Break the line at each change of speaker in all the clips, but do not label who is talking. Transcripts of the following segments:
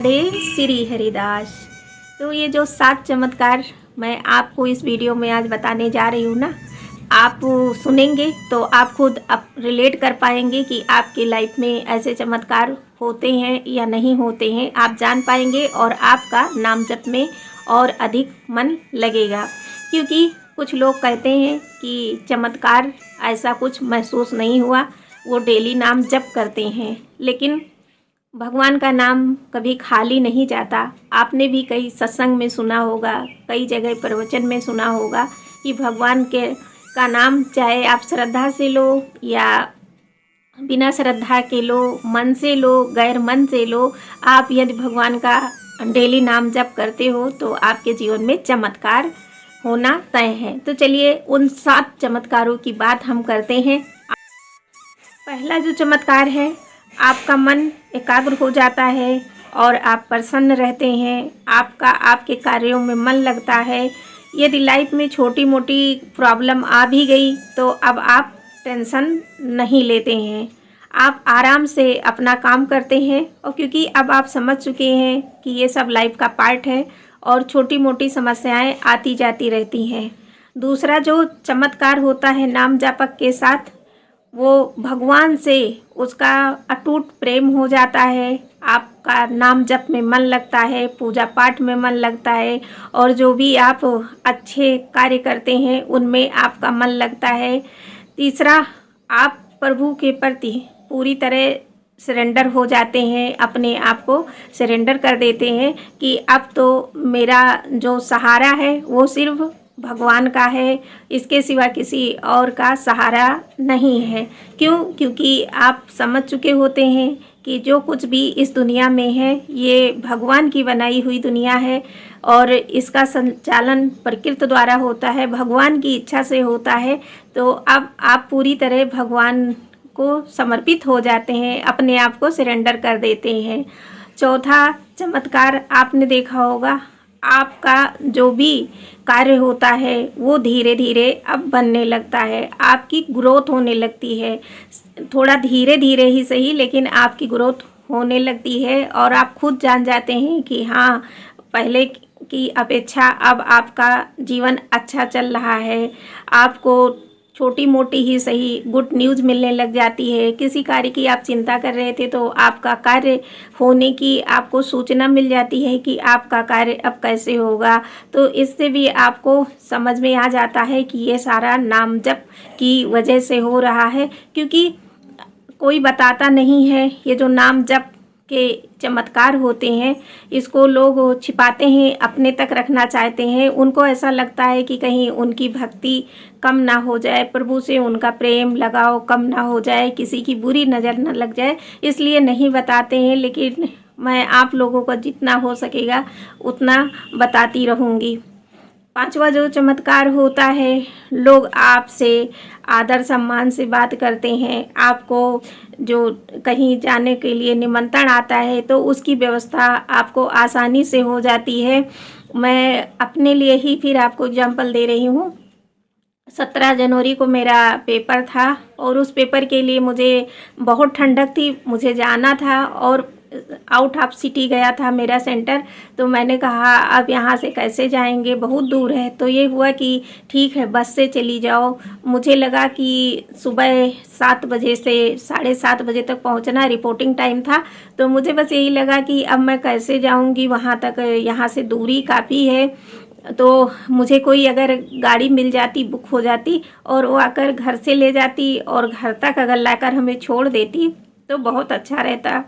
देव श्री हरिदास। तो ये जो 7 चमत्कार मैं आपको इस वीडियो में आज बताने जा रही हूँ ना, आप सुनेंगे तो आप खुद रिलेट कर पाएंगे कि आपकी लाइफ में ऐसे चमत्कार होते हैं या नहीं होते हैं। आप जान पाएंगे और आपका नाम जप में और अधिक मन लगेगा। क्योंकि कुछ लोग कहते हैं कि चमत्कार ऐसा कुछ महसूस नहीं हुआ, वो डेली नाम जप करते हैं, लेकिन भगवान का नाम कभी खाली नहीं जाता। आपने भी कई सत्संग में सुना होगा, कई जगह प्रवचन में सुना होगा कि भगवान का नाम चाहे आप श्रद्धा से लो या बिना श्रद्धा के लो, मन से लो, गैर मन से लो, आप यदि भगवान का डेली नाम जप करते हो तो आपके जीवन में चमत्कार होना तय है। तो चलिए उन 7 चमत्कारों की बात हम करते हैं। पहला जो चमत्कार है, आपका मन एकाग्र हो जाता है और आप प्रसन्न रहते हैं। आपके कार्यों में मन लगता है। यदि लाइफ में छोटी मोटी प्रॉब्लम आ भी गई तो अब आप टेंशन नहीं लेते हैं। आप आराम से अपना काम करते हैं, और क्योंकि अब आप समझ चुके हैं कि ये सब लाइफ का पार्ट है और छोटी मोटी समस्याएं आती जाती रहती हैं। दूसरा जो चमत्कार होता है नाम जापक के साथ, वो भगवान से उसका अटूट प्रेम हो जाता है। आपका नाम जप में मन लगता है, पूजा पाठ में मन लगता है, और जो भी आप अच्छे कार्य करते हैं उनमें आपका मन लगता है। तीसरा, आप प्रभु के प्रति पूरी तरह सरेंडर हो जाते हैं, अपने आप को सरेंडर कर देते हैं कि अब तो मेरा जो सहारा है वो सिर्फ भगवान का है, इसके सिवा किसी और का सहारा नहीं है। क्यों? क्योंकि आप समझ चुके होते हैं कि जो कुछ भी इस दुनिया में है ये भगवान की बनाई हुई दुनिया है और इसका संचालन प्रकृति द्वारा होता है, भगवान की इच्छा से होता है। तो अब आप पूरी तरह भगवान को समर्पित हो जाते हैं, अपने आप को सरेंडर कर देते हैं। चौथा चमत्कार आपने देखा होगा, आपका जो भी कार्य होता है वो धीरे धीरे अब बनने लगता है, आपकी ग्रोथ होने लगती है। थोड़ा धीरे धीरे ही सही, लेकिन आपकी ग्रोथ होने लगती है और आप खुद जान जाते हैं कि हाँ, पहले की अपेक्षा अब आपका जीवन अच्छा चल रहा है। आपको छोटी मोटी ही सही गुड न्यूज़ मिलने लग जाती है। किसी कार्य की आप चिंता कर रहे थे तो आपका कार्य होने की आपको सूचना मिल जाती है कि आपका कार्य अब कैसे होगा। तो इससे भी आपको समझ में आ जाता है कि ये सारा नाम जप की वजह से हो रहा है, क्योंकि कोई बताता नहीं है। ये जो नाम जप के चमत्कार होते हैं इसको लोग छिपाते हैं, अपने तक रखना चाहते हैं। उनको ऐसा लगता है कि कहीं उनकी भक्ति कम ना हो जाए, प्रभु से उनका प्रेम लगाव कम ना हो जाए, किसी की बुरी नज़र न लग जाए, इसलिए नहीं बताते हैं। लेकिन मैं आप लोगों को जितना हो सकेगा उतना बताती रहूँगी। 5वां जो चमत्कार होता है, लोग आपसे आदर सम्मान से बात करते हैं। आपको जो कहीं जाने के लिए निमंत्रण आता है तो उसकी व्यवस्था आपको आसानी से हो जाती है। मैं अपने लिए ही फिर आपको एग्जांपल दे रही हूँ। 17 जनवरी को मेरा पेपर था और उस पेपर के लिए मुझे बहुत ठंडक थी, मुझे जाना था और आउट ऑफ सिटी गया था मेरा सेंटर। तो मैंने कहा अब यहाँ से कैसे जाएंगे, बहुत दूर है। तो ये हुआ कि ठीक है बस से चली जाओ। मुझे लगा कि सुबह 7 बजे से 7:30 बजे तक पहुँचना रिपोर्टिंग टाइम था। तो मुझे बस यही लगा कि अब मैं कैसे जाऊँगी वहाँ तक, यहाँ से दूरी काफ़ी है। तो मुझे कोई अगर गाड़ी मिल जाती, बुक हो जाती और वो आकर घर से ले जाती और घर तक अगर लाकर हमें छोड़ देती तो बहुत अच्छा रहता।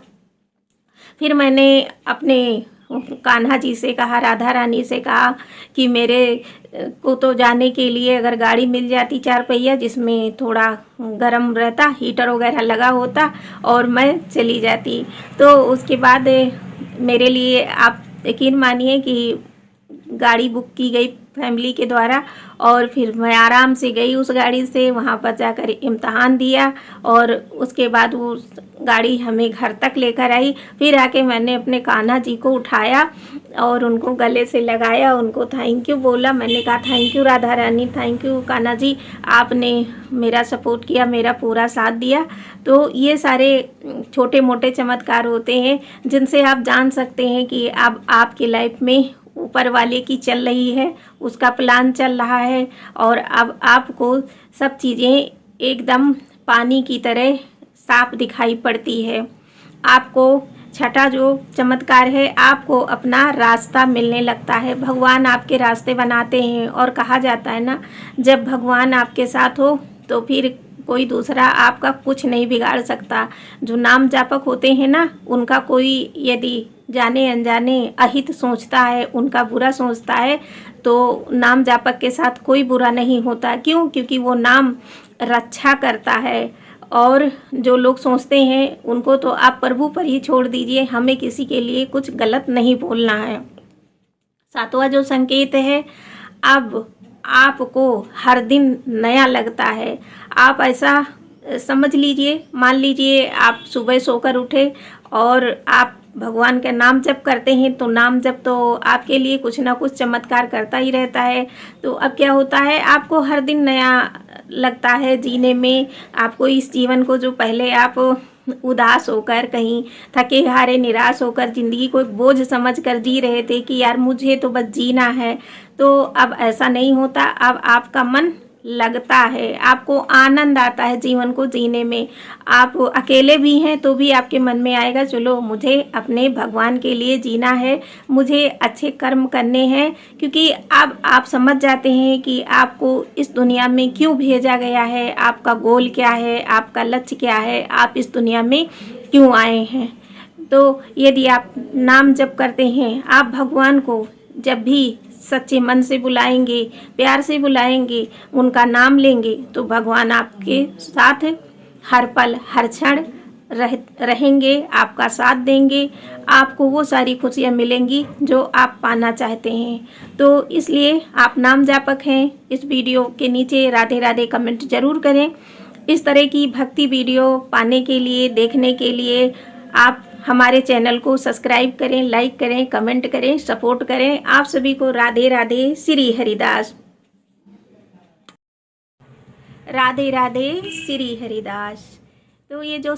फिर मैंने अपने कान्हा जी से कहा, राधा रानी से कहा कि मेरे को तो जाने के लिए अगर गाड़ी मिल जाती 4 पहिया जिसमें थोड़ा गर्म रहता, हीटर वगैरह लगा होता, और मैं चली जाती। तो उसके बाद मेरे लिए आप यकीन मानिए कि गाड़ी बुक की गई फैमिली के द्वारा और फिर मैं आराम से गई उस गाड़ी से, वहाँ पर जाकर इम्तहान दिया और उसके बाद वो गाड़ी हमें घर तक लेकर आई। फिर आके मैंने अपने कान्हा जी को उठाया और उनको गले से लगाया, उनको थैंक यू बोला। मैंने कहा thank you Radha Rani, thank you Kanha ji, आपने मेरा सपोर्ट किया, मेरा पूरा साथ दिया। तो ये सारे छोटे मोटे चमत्कार होते हैं जिनसे आप जान सकते हैं कि अब आपकी लाइफ में ऊपर वाले की चल रही है, उसका प्लान चल रहा है और अब आपको सब चीज़ें एकदम पानी की तरह साफ दिखाई पड़ती है। आपको छठा जो चमत्कार है, आपको अपना रास्ता मिलने लगता है। भगवान आपके रास्ते बनाते हैं और कहा जाता है ना, जब भगवान आपके साथ हो तो फिर कोई दूसरा आपका कुछ नहीं बिगाड़ सकता। जो नाम जापक होते हैं ना, उनका कोई यदि जाने अनजाने अहित सोचता है, उनका बुरा सोचता है, तो नाम जापक के साथ कोई बुरा नहीं होता। क्यों? क्योंकि वो नाम रक्षा करता है। और जो लोग सोचते हैं उनको तो आप प्रभु पर ही छोड़ दीजिए, हमें किसी के लिए कुछ गलत नहीं बोलना है। सातवां जो संकेत है, अब आपको हर दिन नया लगता है। आप ऐसा समझ लीजिए, मान लीजिए आप सुबह सोकर उठे और आप भगवान का नाम जप करते हैं, तो नाम जप तो आपके लिए कुछ ना कुछ चमत्कार करता ही रहता है। तो अब क्या होता है, आपको हर दिन नया लगता है जीने में। आपको इस जीवन को, जो पहले आप उदास होकर, कहीं थके हारे निराश होकर ज़िंदगी को एक बोझ समझ कर जी रहे थे कि यार मुझे तो बस जीना है, तो अब ऐसा नहीं होता। अब आपका मन लगता है, आपको आनंद आता है जीवन को जीने में। आप अकेले भी हैं तो भी आपके मन में आएगा चलो मुझे अपने भगवान के लिए जीना है, मुझे अच्छे कर्म करने हैं। क्योंकि अब आप समझ जाते हैं कि आपको इस दुनिया में क्यों भेजा गया है, आपका गोल क्या है, आपका लक्ष्य क्या है, आप इस दुनिया में क्यों आए हैं। तो यदि आप नाम जप करते हैं, आप भगवान को जब भी सच्चे मन से बुलाएंगे, प्यार से बुलाएंगे, उनका नाम लेंगे, तो भगवान आपके साथ हर पल हर क्षण रहेंगे, आपका साथ देंगे, आपको वो सारी खुशियाँ मिलेंगी जो आप पाना चाहते हैं। तो इसलिए आप नाम जापक हैं, इस वीडियो के नीचे राधे राधे कमेंट ज़रूर करें। इस तरह की भक्ति वीडियो पाने के लिए, देखने के लिए आप हमारे चैनल को सब्सक्राइब करें, लाइक करें, कमेंट करें, सपोर्ट करें। आप सभी को राधे राधे, श्री हरिदास। राधे राधे, श्री हरिदास। तो ये जो